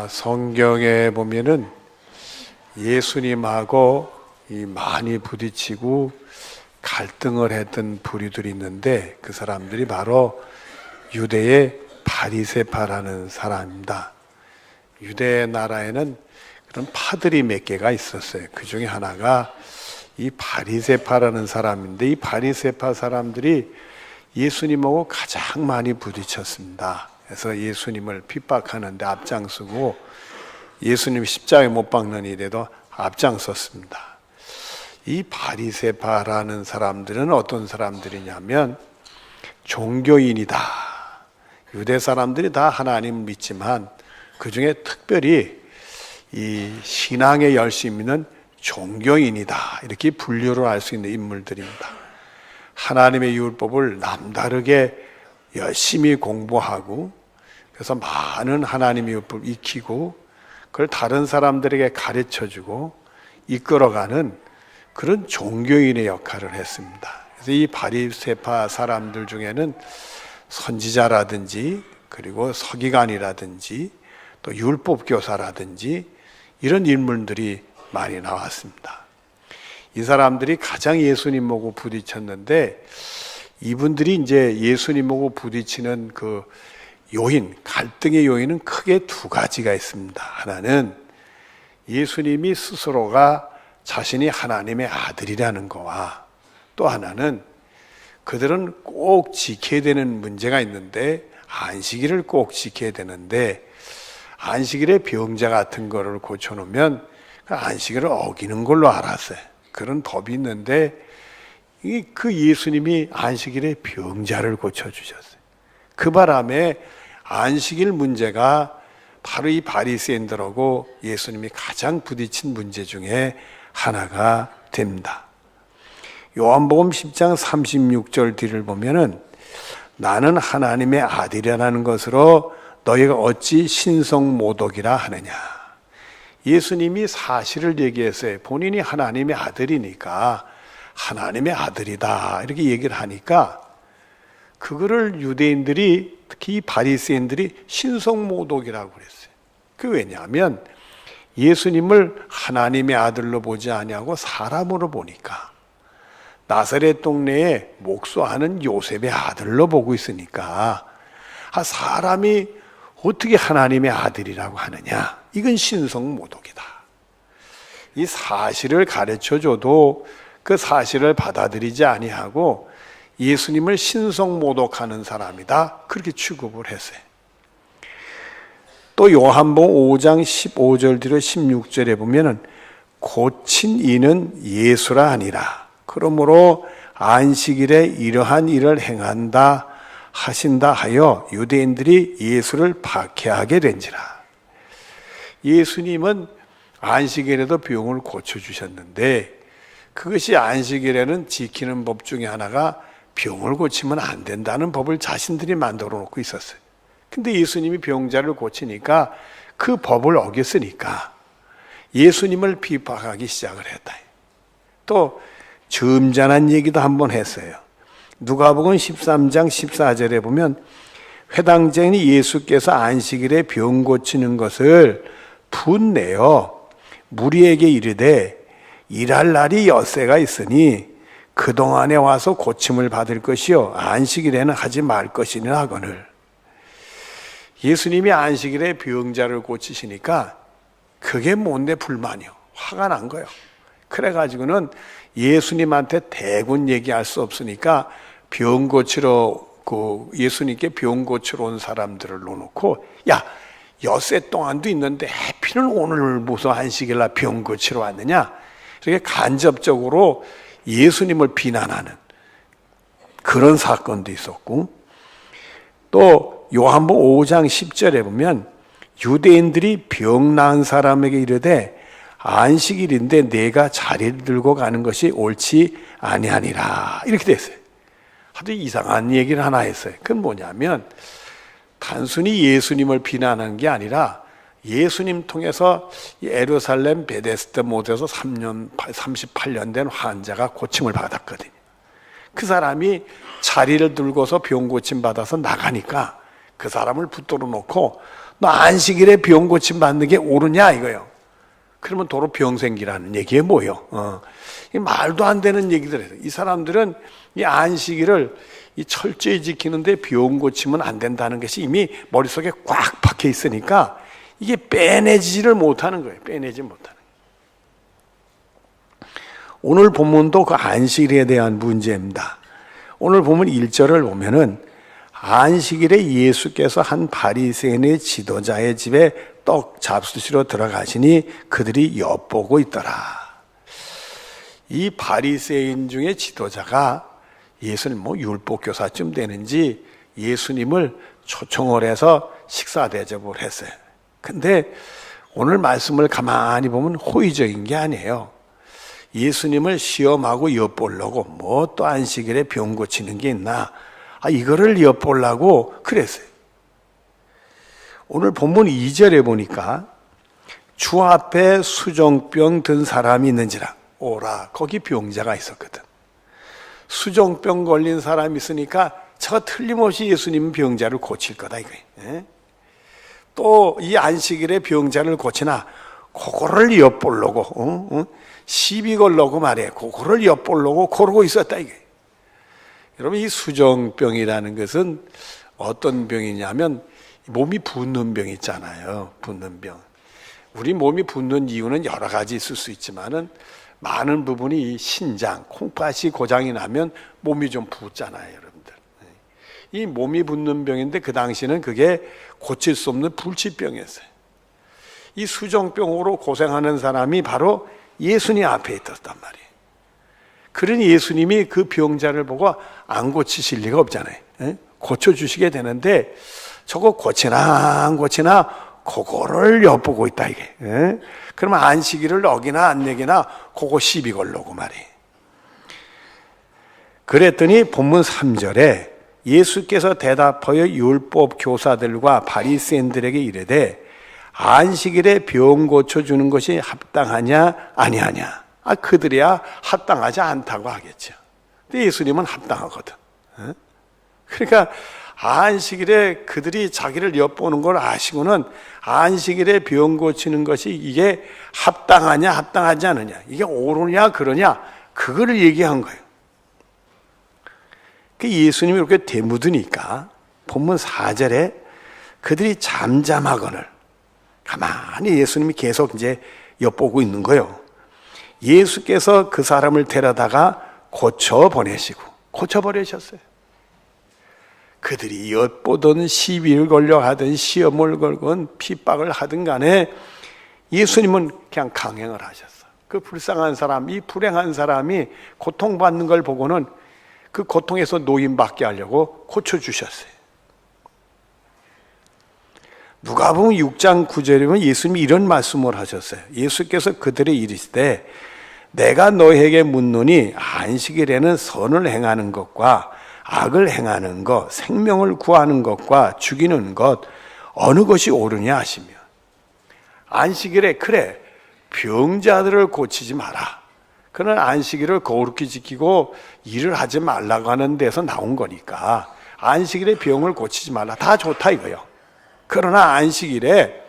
성경에 보면은 예수님하고 많이 부딪히고 갈등을 했던 부류들이 있는데 그 사람들이 바로 유대의 바리새파라는 사람입니다. 유대 나라에는 그런 파들이 몇 개가 있었어요. 그 중에 하나가 이 바리새파라는 사람인데 이 바리새파 사람들이 예수님하고 가장 많이 부딪혔습니다. 그래서 예수님을 핍박하는데 앞장서고 예수님 십자가에 못 박는 일에도 앞장섰습니다. 이 바리새파라는 사람들은 어떤 사람들이냐면 종교인이다. 유대 사람들이 다 하나님을 믿지만 그 중에 특별히 이 신앙에 열심히 있는 종교인이다. 이렇게 분류를 할 수 있는 인물들입니다. 하나님의 율법을 남다르게 열심히 공부하고 그래서 많은 하나님의 율법을 익히고 그걸 다른 사람들에게 가르쳐주고 이끌어가는 그런 종교인의 역할을 했습니다. 그래서 이 바리새파 사람들 중에는 선지자라든지 그리고 서기관이라든지 또 율법교사라든지 이런 인물들이 많이 나왔습니다. 이 사람들이 가장 예수님하고 부딪혔는데 이분들이 이제 예수님하고 부딪히는 그 요인, 갈등의 요인은 크게 두 가지가 있습니다. 하나는 예수님이 스스로가 자신이 하나님의 아들이라는 거와 또 하나는 그들은 꼭 지켜야 되는 문제가 있는데 안식일을 꼭 지켜야 되는데 안식일에 병자 같은 거를 고쳐놓으면 그 안식일을 어기는 걸로 알았어요. 그런 법이 있는데 그 예수님이 안식일에 병자를 고쳐주셨어요. 그 바람에 안식일 문제가 바로 이 바리새인들하고 예수님이 가장 부딪힌 문제 중에 하나가 됩니다. 요한복음 10장 36절 뒤를 보면은 나는 하나님의 아들이라는 것으로 너희가 어찌 신성모독이라 하느냐. 예수님이 사실을 얘기했어요. 본인이 하나님의 아들이니까 하나님의 아들이다 이렇게 얘기를 하니까 그거를 유대인들이 특히 바리새인들이 신성모독이라고 그랬어요. 그 왜냐하면 예수님을 하나님의 아들로 보지 아니하고 사람으로 보니까 나사렛 동네에 목수하는 요셉의 아들로 보고 있으니까 사람이 어떻게 하나님의 아들이라고 하느냐? 이건 신성모독이다. 이 사실을 가르쳐줘도 그 사실을 받아들이지 아니하고 예수님을 신성모독하는 사람이다. 그렇게 취급을 했어요. 또 요한복음 5장 15절 뒤로 16절에 보면은 고친 이는 예수라 하니라. 그러므로 안식일에 이러한 일을 행한다 하신다 하여 유대인들이 예수를 박해하게 된지라. 예수님은 안식일에도 병을 고쳐주셨는데 그것이 안식일에는 지키는 법 중에 하나가 병을 고치면 안 된다는 법을 자신들이 만들어 놓고 있었어요. 근데 예수님이 병자를 고치니까 그 법을 어겼으니까 예수님을 비판하기 시작을 했다. 또 점잖은 얘기도 한번 했어요. 누가복음 13장 14절에 보면 회당장이 예수께서 안식일에 병 고치는 것을 분내어 무리에게 이르되 일할 날이 엿새가 있으니 그동안에 와서 고침을 받을 것이요 안식일에는 하지 말 것이니 하거늘. 예수님이 안식일에 병자를 고치시니까 그게 뭔데 불만이요. 화가 난 거예요. 그래가지고는 예수님한테 대군 얘기할 수 없으니까 병 고치러 예수님께 병 고치러 온 사람들을 놓고 야 엿새 동안도 있는데 해피는 오늘 무슨 안식일 날 병 고치러 왔느냐 이렇게 간접적으로 예수님을 비난하는 그런 사건도 있었고 또 요한복음 5장 10절에 보면 유대인들이 병 나은 사람에게 이르되 안식일인데 내가 자리를 들고 가는 것이 옳지 아니하니라 이렇게 됐어요. 아주 이상한 얘기를 하나 했어요. 그건 뭐냐면 단순히 예수님을 비난한 게 아니라 예수님 통해서 예루살렘 베데스다 못에서 38년 된 환자가 고침을 받았거든요. 그 사람이 자리를 들고서 병 고침 받아서 나가니까 그 사람을 붙들어 놓고 너 안식일에 병 고침 받는 게 옳으냐 이거요. 그러면 도로 병 생기라는 얘기에 뭐요? 이 말도 안 되는 얘기들. 이 사람들은 이 안식일을 이 철저히 지키는데 병 고치면 안 된다는 것이 이미 머릿속에 꽉 박혀 있으니까 이게 빼내지를 못하는 거예요. 빼내지 못하는 거예요. 오늘 본문도 그 안식일에 대한 문제입니다. 오늘 보면 1절을 보면은 안식일에 예수께서 한 바리새인의 지도자의 집에 떡 잡수시러 들어가시니 그들이 엿보고 있더라. 이 바리새인 중에 지도자가 예수님 율법 교사쯤 되는지 예수님을 초청을 해서 식사 대접을 했어요. 근데 오늘 말씀을 가만히 보면 호의적인 게 아니에요. 예수님을 시험하고 엿보려고 뭐 또 안식일에 병 고치는 게 있나? 이거를 엿보려고 그랬어요. 오늘 본문 2절에 보니까 주 앞에 수종병 든 사람이 있는지라 오라. 거기 병자가 있었거든. 수종병 걸린 사람이 있으니까 저 틀림없이 예수님은 병자를 고칠 거다 이거예요. 또 이 안식일에 병자를 고치나 그거를 엿보려고 시비 걸려고 말해. 그거를 엿보려고 그러고 있었다 이게. 여러분 이 수종병이라는 것은 어떤 병이냐면 몸이 붓는 병 있잖아요. 붓는 병. 우리 몸이 붓는 이유는 여러 가지 있을 수 있지만은 많은 부분이 이 신장, 콩팥이 고장이 나면 몸이 좀 붓잖아요, 여러분들. 이 몸이 붓는 병인데 그 당시는 그게 고칠 수 없는 불치병이었어요. 이 수종병으로 고생하는 사람이 바로 예수님 앞에 있었단 말이에요. 그러니 예수님이 그 병자를 보고 안 고치실 리가 없잖아요. 고쳐주시게 되는데 저거 고치나 안 고치나 그거를 엿보고 있다 이게. 그러면 안식일을 어기나 안 내기나 그거 시비 걸려고 말이에요. 그랬더니 본문 3절에 예수께서 대답하여 율법 교사들과 바리새인들에게 이르되 안식일에 병 고쳐주는 것이 합당하냐 아니하냐. 그들이야 합당하지 않다고 하겠죠. 근데 예수님은 합당하거든. 그러니까 안식일에 그들이 자기를 엿보는 걸 아시고는 안식일에 병 고치는 것이 이게 합당하냐 합당하지 않느냐, 이게 옳으냐 그러냐, 그거를 얘기한 거예요. 예수님이 이렇게 되묻으니까 본문 4절에 그들이 잠잠하거늘 가만히 예수님이 계속 이제 엿보고 있는 거예요. 예수께서 그 사람을 데려다가 고쳐버리셨어요. 그들이 엿보던 시비를 걸려 하든 시험을 걸건 핍박을 하든 간에 예수님은 그냥 강행을 하셨어요. 그 불쌍한 사람, 이 불행한 사람이 고통받는 걸 보고는 그 고통에서 노임받게 하려고 고쳐주셨어요. 누가복음 6장 9절이면 예수님이 이런 말씀을 하셨어요. 예수께서 그들의 이르시되 내가 너희에게 묻노니 안식일에는 선을 행하는 것과 악을 행하는 것, 생명을 구하는 것과 죽이는 것 어느 것이 옳으냐 하시며, 안식일에 그래 병자들을 고치지 마라. 그는 안식일을 거룩히 지키고 일을 하지 말라고 하는 데서 나온 거니까 안식일에 병을 고치지 말라. 다 좋다 이거예요. 그러나 안식일에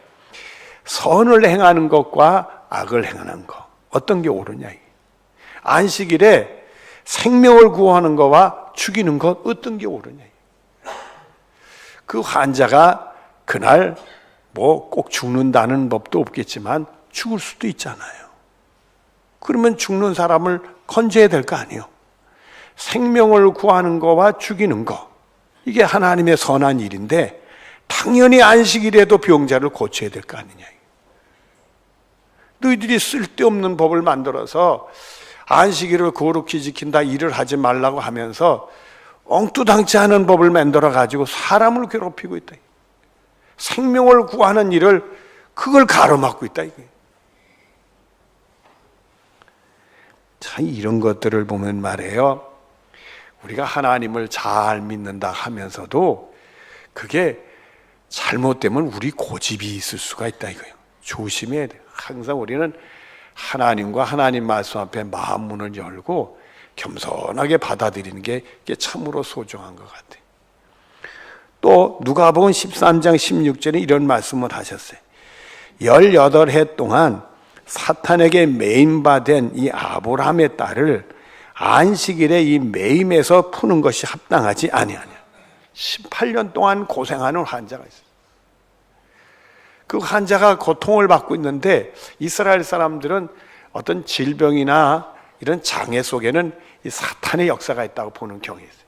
선을 행하는 것과 악을 행하는 것 어떤 게 옳으냐. 안식일에 생명을 구하는 것과 죽이는 것 어떤 게 옳으냐. 그 환자가 그날 뭐 꼭 죽는다는 법도 없겠지만 죽을 수도 있잖아요. 그러면 죽는 사람을 건져야 될 거 아니에요. 생명을 구하는 것과 죽이는 것, 이게 하나님의 선한 일인데 당연히 안식일에도 병자를 고쳐야 될 거 아니냐. 너희들이 쓸데없는 법을 만들어서 안식일을 거룩히 지킨다, 일을 하지 말라고 하면서 엉뚱당치 않은 법을 만들어 가지고 사람을 괴롭히고 있다. 생명을 구하는 일을 그걸 가로막고 있다. 참 이런 것들을 보면 말이에요, 우리가 하나님을 잘 믿는다 하면서도 그게 잘못되면 우리 고집이 있을 수가 있다 이거예요. 조심해야 돼요. 항상 우리는 하나님과 하나님 말씀 앞에 마음 문을 열고 겸손하게 받아들이는 게 참으로 소중한 것 같아요. 또 누가복음 13장 16절에 이런 말씀을 하셨어요. 18해 동안 사탄에게 매임받은 이 아브라함의 딸을 안식일에 이 매임에서 푸는 것이 합당하지 아니하냐. 18년 동안 고생하는 환자가 있어요. 그 환자가 고통을 받고 있는데 이스라엘 사람들은 어떤 질병이나 이런 장애 속에는 이 사탄의 역사가 있다고 보는 경향이 있어요.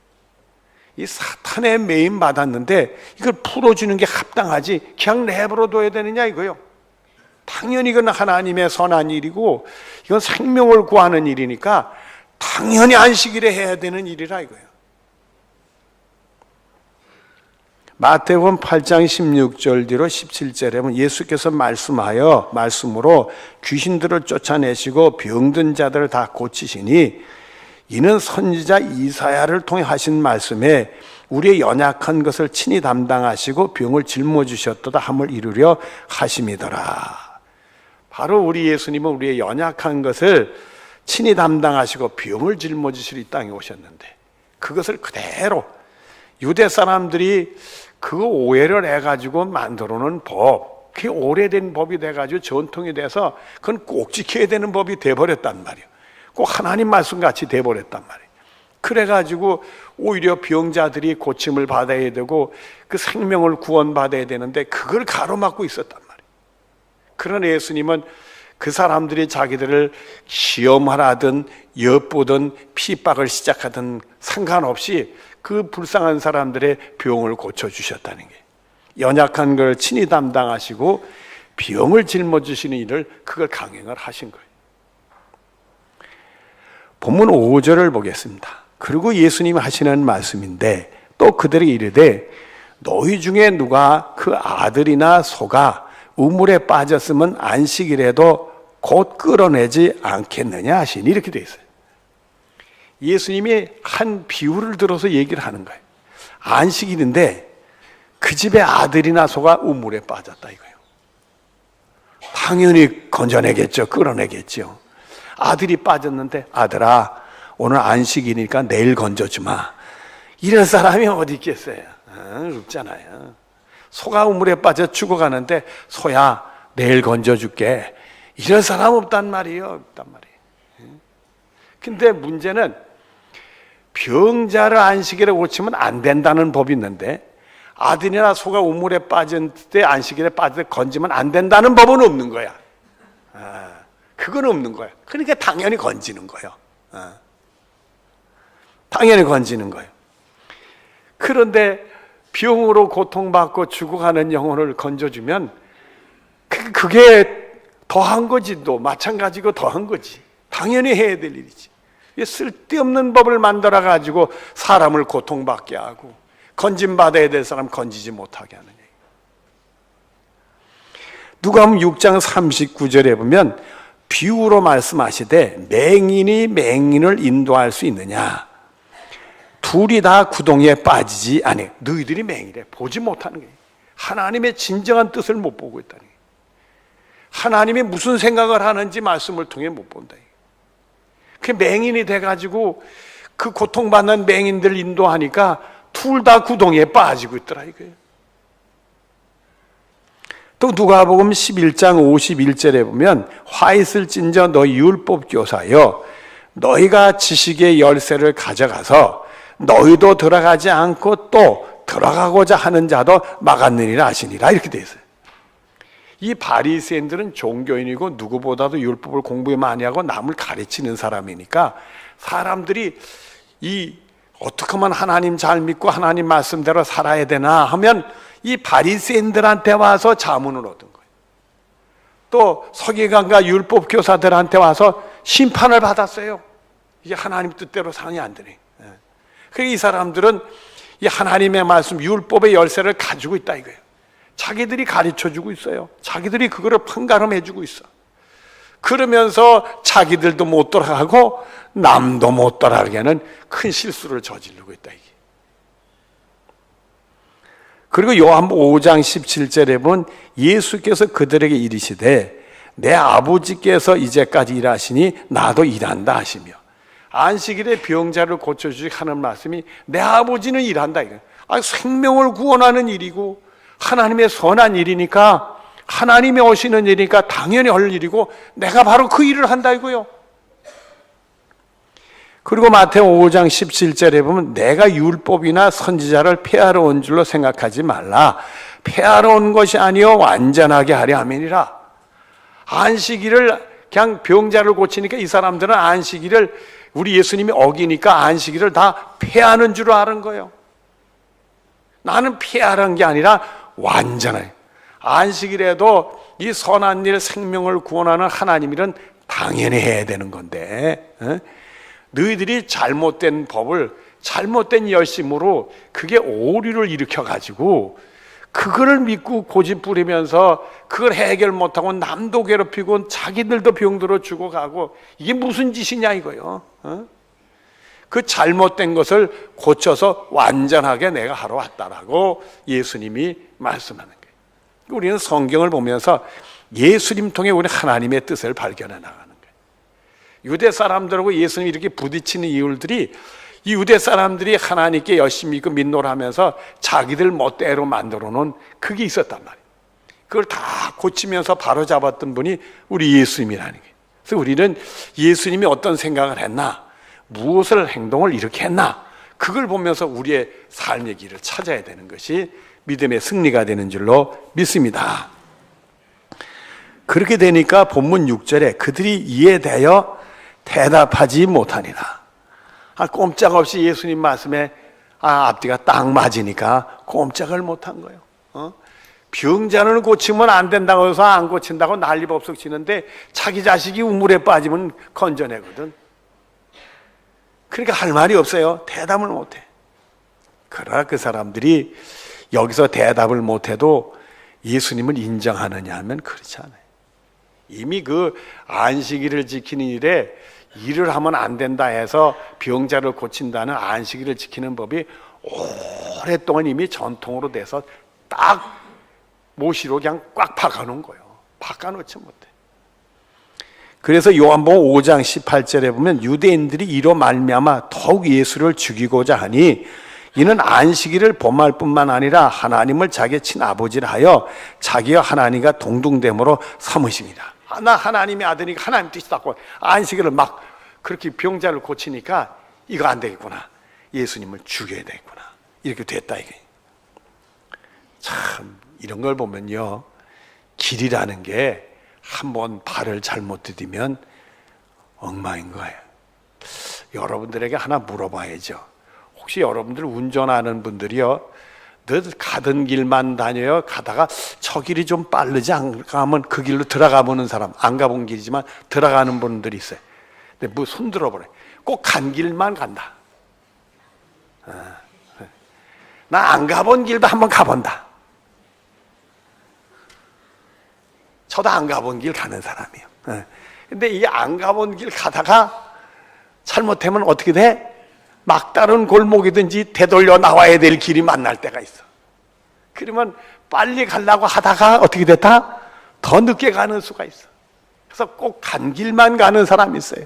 이 사탄에 매임 받았는데 이걸 풀어주는 게 합당하지 그냥 내버려 둬야 되느냐 이거요. 당연히 이건 하나님의 선한 일이고 이건 생명을 구하는 일이니까 당연히 안식일에 해야 되는 일이라 이거예요. 마태복음 8장 16절 뒤로 17절에 보면 예수께서 말씀으로 귀신들을 쫓아내시고 병든 자들을 다 고치시니 이는 선지자 이사야를 통해 하신 말씀에 우리의 연약한 것을 친히 담당하시고 병을 짊어지셨도다 함을 이루려 하심이더라. 바로 우리 예수님은 우리의 연약한 것을 친히 담당하시고 병을 짊어지시러 이 땅에 오셨는데 그것을 그대로 유대 사람들이 그 오해를 해가지고 만들어 놓은 법, 그게 오래된 법이 돼가지고 전통이 돼서 그건 꼭 지켜야 되는 법이 돼버렸단 말이에요. 꼭 하나님 말씀같이 돼버렸단 말이에요. 그래가지고 오히려 병자들이 고침을 받아야 되고 그 생명을 구원받아야 되는데 그걸 가로막고 있었단 말이에요. 그러나 예수님은 그 사람들이 자기들을 시험하라든 엿보든 핍박을 시작하든 상관없이 그 불쌍한 사람들의 병을 고쳐주셨다는 게 연약한 걸 친히 담당하시고 병을 짊어지시는 일을 그걸 강행을 하신 거예요. 본문 5절을 보겠습니다. 그리고 예수님이 하시는 말씀인데 또 그들에게 이르되 너희 중에 누가 그 아들이나 소가 우물에 빠졌으면 안식일에도 곧 끌어내지 않겠느냐 하시니 이렇게 돼 있어요. 예수님이 한 비유를 들어서 얘기를 하는 거예요. 안식일인데 그 집에 아들이나 소가 우물에 빠졌다 이거예요. 당연히 건져내겠죠. 끌어내겠죠. 아들이 빠졌는데 아들아 오늘 안식일이니까 내일 건져주마. 이런 사람이 어디 있겠어요. 없잖아요. 소가 우물에 빠져 죽어가는데 소야 내일 건져줄게. 이런 사람 없단 말이에요. 없단 말이에요. 근데 문제는 병자를 안식일에 고치면 안 된다는 법이 있는데 아들이나 소가 우물에 빠진 때 안식일에 빠질 때 건지면 안 된다는 법은 없는 거야. 그건 없는 거야. 그러니까 당연히 건지는 거예요. 당연히 건지는 거예요. 그런데 병으로 고통받고 죽어가는 영혼을 건져주면 그게 더한 거지. 또 마찬가지고 더한 거지. 당연히 해야 될 일이지. 쓸데없는 법을 만들어가지고 사람을 고통받게 하고 건짐받아야 될 사람 건지지 못하게 하는 얘기. 누가복음 6장 39절에 보면 비유로 말씀하시되 맹인이 맹인을 인도할 수 있느냐. 둘이 다 구덩이에 빠지지 아니. 너희들이 맹인이래. 보지 못하는 거예요. 하나님의 진정한 뜻을 못 보고 있다는 거예요. 하나님이 무슨 생각을 하는지 말씀을 통해 못 본다. 그 맹인이 돼가지고 그 고통받는 맹인들 인도하니까 둘 다 구덩이에 빠지고 있더라 이거예요. 또 누가복음 11장 51절에 보면 화 있을진저 너희 율법 교사여 너희가 지식의 열쇠를 가져가서 너희도 들어가지 않고 또 들어가고자 하는 자도 막았느니라 하시니라 이렇게 되어 있어요. 이 바리새인들은 종교인이고 누구보다도 율법을 공부 많이 하고 남을 가르치는 사람이니까 사람들이 이 어떻게 하면 하나님 잘 믿고 하나님 말씀대로 살아야 되나 하면 이 바리새인들한테 와서 자문을 얻은 거예요. 또 서기관과 율법 교사들한테 와서 심판을 받았어요. 이게 하나님 뜻대로 상이 안 되네. 그래서 이 사람들은 이 하나님의 말씀 율법의 열쇠를 가지고 있다 이거예요. 자기들이 가르쳐주고 있어요. 자기들이 그거를 판가름해주고 있어. 그러면서 자기들도 못 돌아가고 남도 못 돌아가게 하는 큰 실수를 저지르고 있다 이게. 그리고 요한복음 5장 17절에 보면 예수께서 그들에게 이르시되 내 아버지께서 이제까지 일하시니 나도 일한다 하시며 안식일에 병자를 고쳐주시 하는 말씀이 내 아버지는 일한다 이거예요. 생명을 구원하는 일이고 하나님의 선한 일이니까, 하나님이 오시는 일이니까 당연히 할 일이고 내가 바로 그 일을 한다 이거요. 그리고 마태오 5장 17절에 보면 내가 율법이나 선지자를 폐하러 온 줄로 생각하지 말라. 폐하러 온 것이 아니요 완전하게 하려 함이니라. 안식일을 그냥 병자를 고치니까 이 사람들은 안식일을 우리 예수님이 어기니까 안식일을 다 폐하는 줄 아는 거예요. 나는 폐하라는 게 아니라 완전해. 안식일에도 이 선한 일, 생명을 구원하는 하나님 일은 당연히 해야 되는 건데, 너희들이 잘못된 법을 잘못된 열심으로 그게 오류를 일으켜가지고 그거를 믿고 고집 부리면서 그걸 해결 못하고 남도 괴롭히고 자기들도 병들어 죽어가고 이게 무슨 짓이냐 이거요. 그 잘못된 것을 고쳐서 완전하게 내가 하러 왔다라고 예수님이 말씀하는 거예요. 우리는 성경을 보면서 예수님 통해 우리 하나님의 뜻을 발견해 나가는 거예요. 유대 사람들하고 예수님이 이렇게 부딪히는 이유들이 이 유대 사람들이 하나님께 열심히 믿노라 하면서 자기들 멋대로 만들어 놓은 그게 있었단 말이에요. 그걸 다 고치면서 바로 잡았던 분이 우리 예수님이라는 거예요. 그래서 우리는 예수님이 어떤 생각을 했나, 무엇을 행동을 이렇게 했나, 그걸 보면서 우리의 삶의 길을 찾아야 되는 것이 믿음의 승리가 되는 줄로 믿습니다. 그렇게 되니까 본문 6절에 그들이 이에 대하여 대답하지 못하니라. 꼼짝없이 예수님 말씀에 앞뒤가 딱 맞으니까 꼼짝을 못한 거예요. 병자는 고치면 안 된다고 해서 안 고친다고 난리법석 치는데 자기 자식이 우물에 빠지면 건져내거든. 그러니까 할 말이 없어요. 대답을 못해. 그러나 그 사람들이 여기서 대답을 못해도 예수님을 인정하느냐 하면 그렇지 않아요. 이미 그 안식일을 지키는 일에 일을 하면 안 된다 해서 병자를 고친다는 안식일을 지키는 법이 오랫동안 이미 전통으로 돼서 딱 못으로 그냥 꽉 박아놓은 거예요. 바꿔놓지 못해. 그래서 요한복음 5장 18절에 보면 유대인들이 이로 말미암아 더욱 예수를 죽이고자 하니 이는 안식일을 범할 뿐만 아니라 하나님을 자기의 친아버지라 하여 자기와 하나님과 동등됨으로 삼으십니다. 나 하나님의 아들이니까 하나님 뜻이 닿고 안식일을 막 그렇게 병자를 고치니까 이거 안 되겠구나. 예수님을 죽여야 되겠구나. 이렇게 됐다 이게. 참 이런 걸 보면요. 길이라는 게 한번 발을 잘못 디디면 엉망인 거예요. 여러분들에게 하나 물어봐야죠. 혹시 여러분들 운전하는 분들이요, 늘 가던 길만 다녀요. 가다가 저 길이 좀 빠르지 않을까 하면 그 길로 들어가 보는 사람, 안 가본 길이지만 들어가는 분들이 있어요. 근데 뭐 손 들어보래. 꼭 간 길만 간다. 나 안 가본 길도 한번 가본다. 저도 안 가본 길 가는 사람이에요. 근데 이 안 가본 길 가다가 잘못하면 어떻게 돼? 막다른 골목이든지 되돌려 나와야 될 길이 만날 때가 있어. 그러면 빨리 가려고 하다가 어떻게 됐다? 더 늦게 가는 수가 있어. 그래서 꼭 간 길만 가는 사람이 있어요.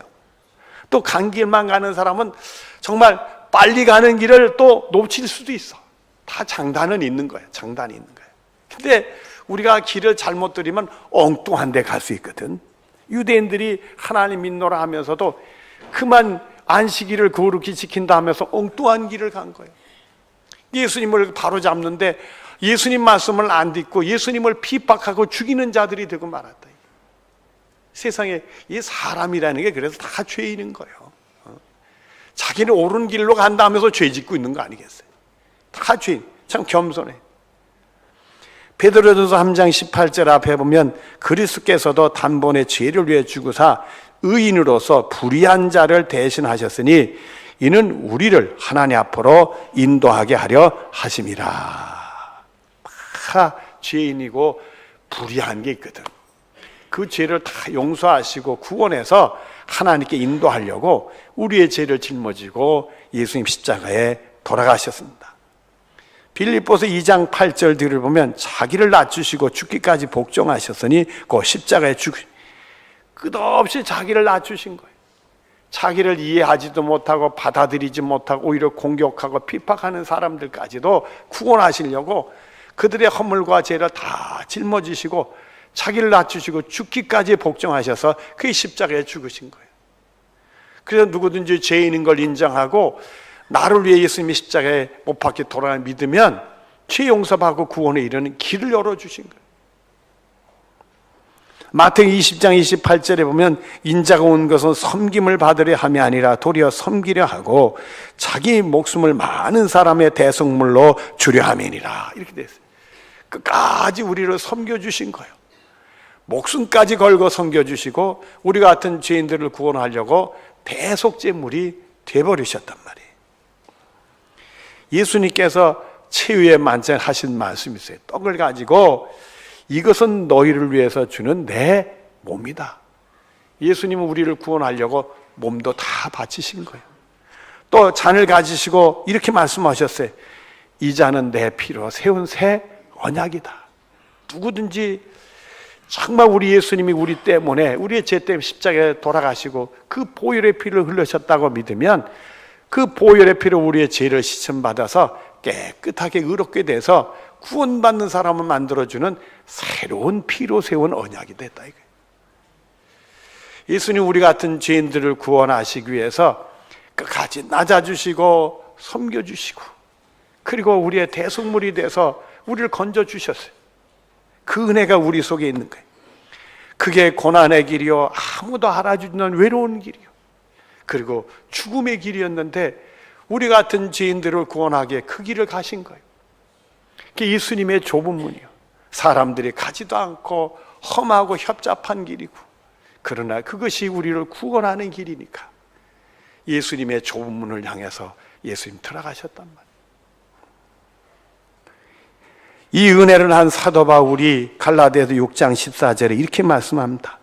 또 간 길만 가는 사람은 정말 빨리 가는 길을 또 놓칠 수도 있어. 다 장단은 있는 거예요. 장단이 있는 거예요. 근데 우리가 길을 잘못 들이면 엉뚱한 데 갈 수 있거든. 유대인들이 하나님 믿노라 하면서도 그만 안식일을 거룩히 지킨다 하면서 엉뚱한 길을 간 거예요. 예수님을 바로 잡는데 예수님 말씀을 안 듣고 예수님을 핍박하고 죽이는 자들이 되고 말았다. 세상에 이 사람이라는 게 그래서 다 죄인인 거예요. 자기는 옳은 길로 간다 하면서 죄 짓고 있는 거 아니겠어요? 다 죄인. 참 겸손해. 베드로전서 3장 18절 앞에 보면 그리스도께서도 단번에 죄를 위해 죽으사 의인으로서 불의한 자를 대신하셨으니 이는 우리를 하나님 앞으로 인도하게 하려 하심이라. 다 죄인이고 불의한 게 있거든. 그 죄를 다 용서하시고 구원해서 하나님께 인도하려고 우리의 죄를 짊어지고 예수님 십자가에 돌아가셨습니다. 빌립보서 2장 8절 뒤를 보면 자기를 낮추시고 죽기까지 복종하셨으니 그 십자가에 끝없이 자기를 낮추신 거예요. 자기를 이해하지도 못하고 받아들이지 못하고 오히려 공격하고 핍박하는 사람들까지도 구원하시려고 그들의 허물과 죄를 다 짊어지시고 자기를 낮추시고 죽기까지 복종하셔서 그의 십자가에 죽으신 거예요. 그래서 누구든지 죄인인 걸 인정하고 나를 위해 예수님이 십자가에 못 박혀 돌아가 믿으면 죄 용서받고 구원에 이르는 길을 열어주신 거예요. 마태복음 20장 28절에 보면 인자가 온 것은 섬김을 받으려 함이 아니라 도리어 섬기려 하고 자기 목숨을 많은 사람의 대속물로 주려 함이니라. 이렇게 됐어요. 끝까지 우리를 섬겨주신 거예요. 목숨까지 걸고 섬겨주시고 우리 같은 죄인들을 구원하려고 대속제물이 되어버리셨단 말이에요. 예수님께서 최후에 만찬하신 말씀이 있어요. 떡을 가지고 이것은 너희를 위해서 주는 내 몸이다. 예수님은 우리를 구원하려고 몸도 다 바치신 거예요. 또 잔을 가지시고 이렇게 말씀하셨어요. 이 잔은 내 피로 세운 새 언약이다. 누구든지 정말 우리 예수님이 우리 때문에 우리의 죄 때문에 십자가에 돌아가시고 그 보혈의 피를 흘리셨다고 믿으면 그 보혈의 피로 우리의 죄를 씻음받아서 깨끗하게 의롭게 돼서 구원받는 사람을 만들어주는 새로운 피로 세운 언약이 됐다 이거예요. 예수님 우리 같은 죄인들을 구원하시기 위해서 끝까지 낮아주시고 섬겨주시고 그리고 우리의 대속물이 돼서 우리를 건져주셨어요. 그 은혜가 우리 속에 있는 거예요. 그게 고난의 길이요 아무도 알아주는 외로운 길이요 그리고 죽음의 길이었는데 우리 같은 죄인들을 구원하기에 그 길을 가신 거예요. 그게 예수님의 좁은 문이요 사람들이 가지도 않고 험하고 협잡한 길이고 그러나 그것이 우리를 구원하는 길이니까 예수님의 좁은 문을 향해서 예수님 들어가셨단 말이에요. 이 은혜를 한 사도 바울이 갈라디아서 6장 14절에 이렇게 말씀합니다.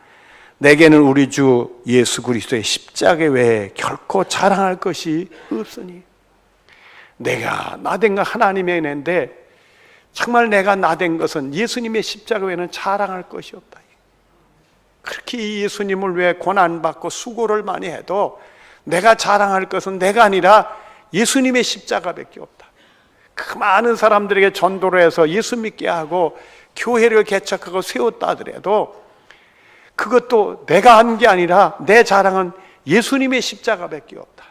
내게는 우리 주 예수 그리스도의 십자가 외에 결코 자랑할 것이 없으니 내가 나된 건 하나님의 은혜인데 정말 내가 나된 것은 예수님의 십자가 외에는 자랑할 것이 없다. 그렇게 예수님을 위해 고난받고 수고를 많이 해도 내가 자랑할 것은 내가 아니라 예수님의 십자가밖에 없다. 그 많은 사람들에게 전도를 해서 예수 믿게 하고 교회를 개척하고 세웠다 하더라도 그것도 내가 한 게 아니라 내 자랑은 예수님의 십자가밖에 없다.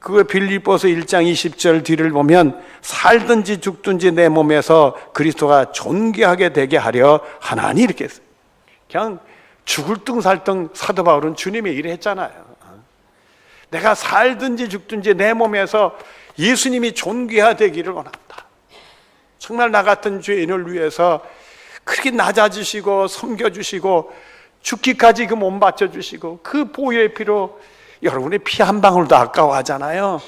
그거 빌립보서 1장 20절 뒤를 보면 살든지 죽든지 내 몸에서 그리스도가 존귀하게 되게 하려 하나니 이렇게 했어요. 그냥 죽을 등 살 등 사도 바울은 주님의 일을 했잖아요. 내가 살든지 죽든지 내 몸에서 예수님이 존귀하되기를 원한다. 정말 나 같은 죄인을 위해서 그렇게 낮아주시고 섬겨주시고 죽기까지 그 몸 바쳐주시고 그 보혈의 피로 여러분의 피 한 방울도 아까워하잖아요.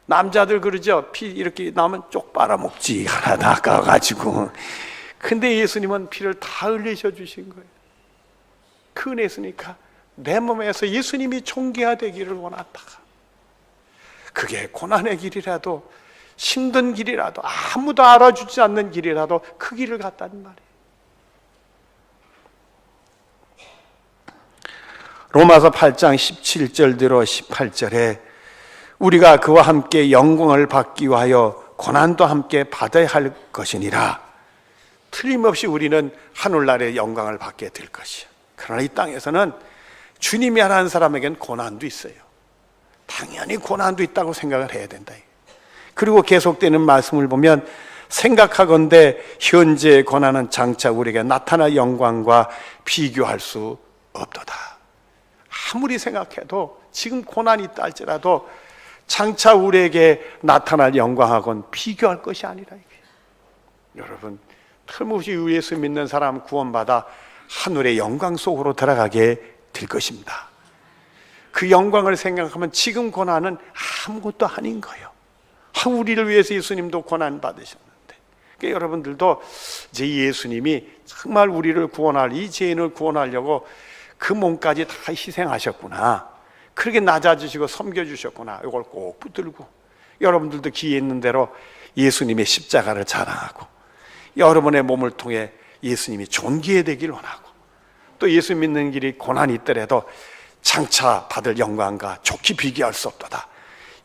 남자들 그러죠. 피 이렇게 나면 쪽 빨아먹지 하나도 아까워가지고. 근데 예수님은 피를 다 흘리셔 주신 거예요. 그 은혜 있으니까 내 몸에서 예수님이 존귀하되기를 원한다. 그게 고난의 길이라도 힘든 길이라도 아무도 알아주지 않는 길이라도 그 길을 갔다는 말이에요. 로마서 8장 17절대로 18절에 우리가 그와 함께 영광을 받기 위하여 고난도 함께 받아야 할 것이니라. 틀림없이 우리는 하늘나라의 영광을 받게 될 것이야. 그러나 이 땅에서는 주님이 하나는 사람에게는 고난도 있어요. 당연히 고난도 있다고 생각을 해야 된다. 그리고 계속되는 말씀을 보면 생각하건대 현재의 고난은 장차 우리에게 나타날 영광과 비교할 수 없도다. 아무리 생각해도 지금 고난이 있다 할지라도 장차 우리에게 나타날 영광하고는 비교할 것이 아니라 이게. 여러분 틀림없이 예수 믿는 사람 구원받아 하늘의 영광 속으로 들어가게 될 것입니다. 그 영광을 생각하면 지금 고난은 아무것도 아닌 거예요. 우리를 위해서 예수님도 고난 받으셨는데 그러니까 여러분들도 이제 예수님이 정말 우리를 구원할 이 죄인을 구원하려고 그 몸까지 다 희생하셨구나, 그렇게 낮아주시고 섬겨주셨구나, 이걸 꼭 붙들고 여러분들도 기회 있는 대로 예수님의 십자가를 자랑하고 여러분의 몸을 통해 예수님이 존귀해 되길 원하고 또 예수 믿는 길이 고난이 있더라도 장차 받을 영광과 좋게 비교할 수 없도다.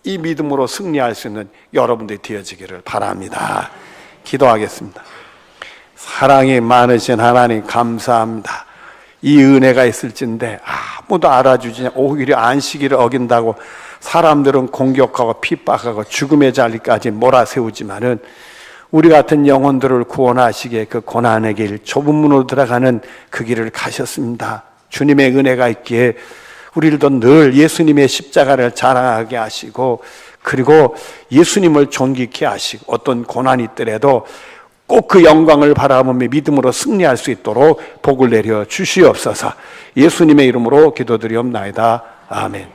이 믿음으로 승리할 수 있는 여러분들이 되어지기를 바랍니다. 기도하겠습니다. 사랑이 많으신 하나님 감사합니다. 이 은혜가 있을진데 아무도 알아주지 않고 오히려 안식일을 어긴다고 사람들은 공격하고 핍박하고 죽음의 자리까지 몰아세우지만은 우리 같은 영혼들을 구원하시기에 그 고난의 길, 좁은 문으로 들어가는 그 길을 가셨습니다. 주님의 은혜가 있기에 우리들도 늘 예수님의 십자가를 자랑하게 하시고, 그리고 예수님을 존귀케 하시고, 어떤 고난이 있더라도 꼭 그 영광을 바라보며 믿음으로 승리할 수 있도록 복을 내려 주시옵소서. 예수님의 이름으로 기도드리옵나이다. 아멘.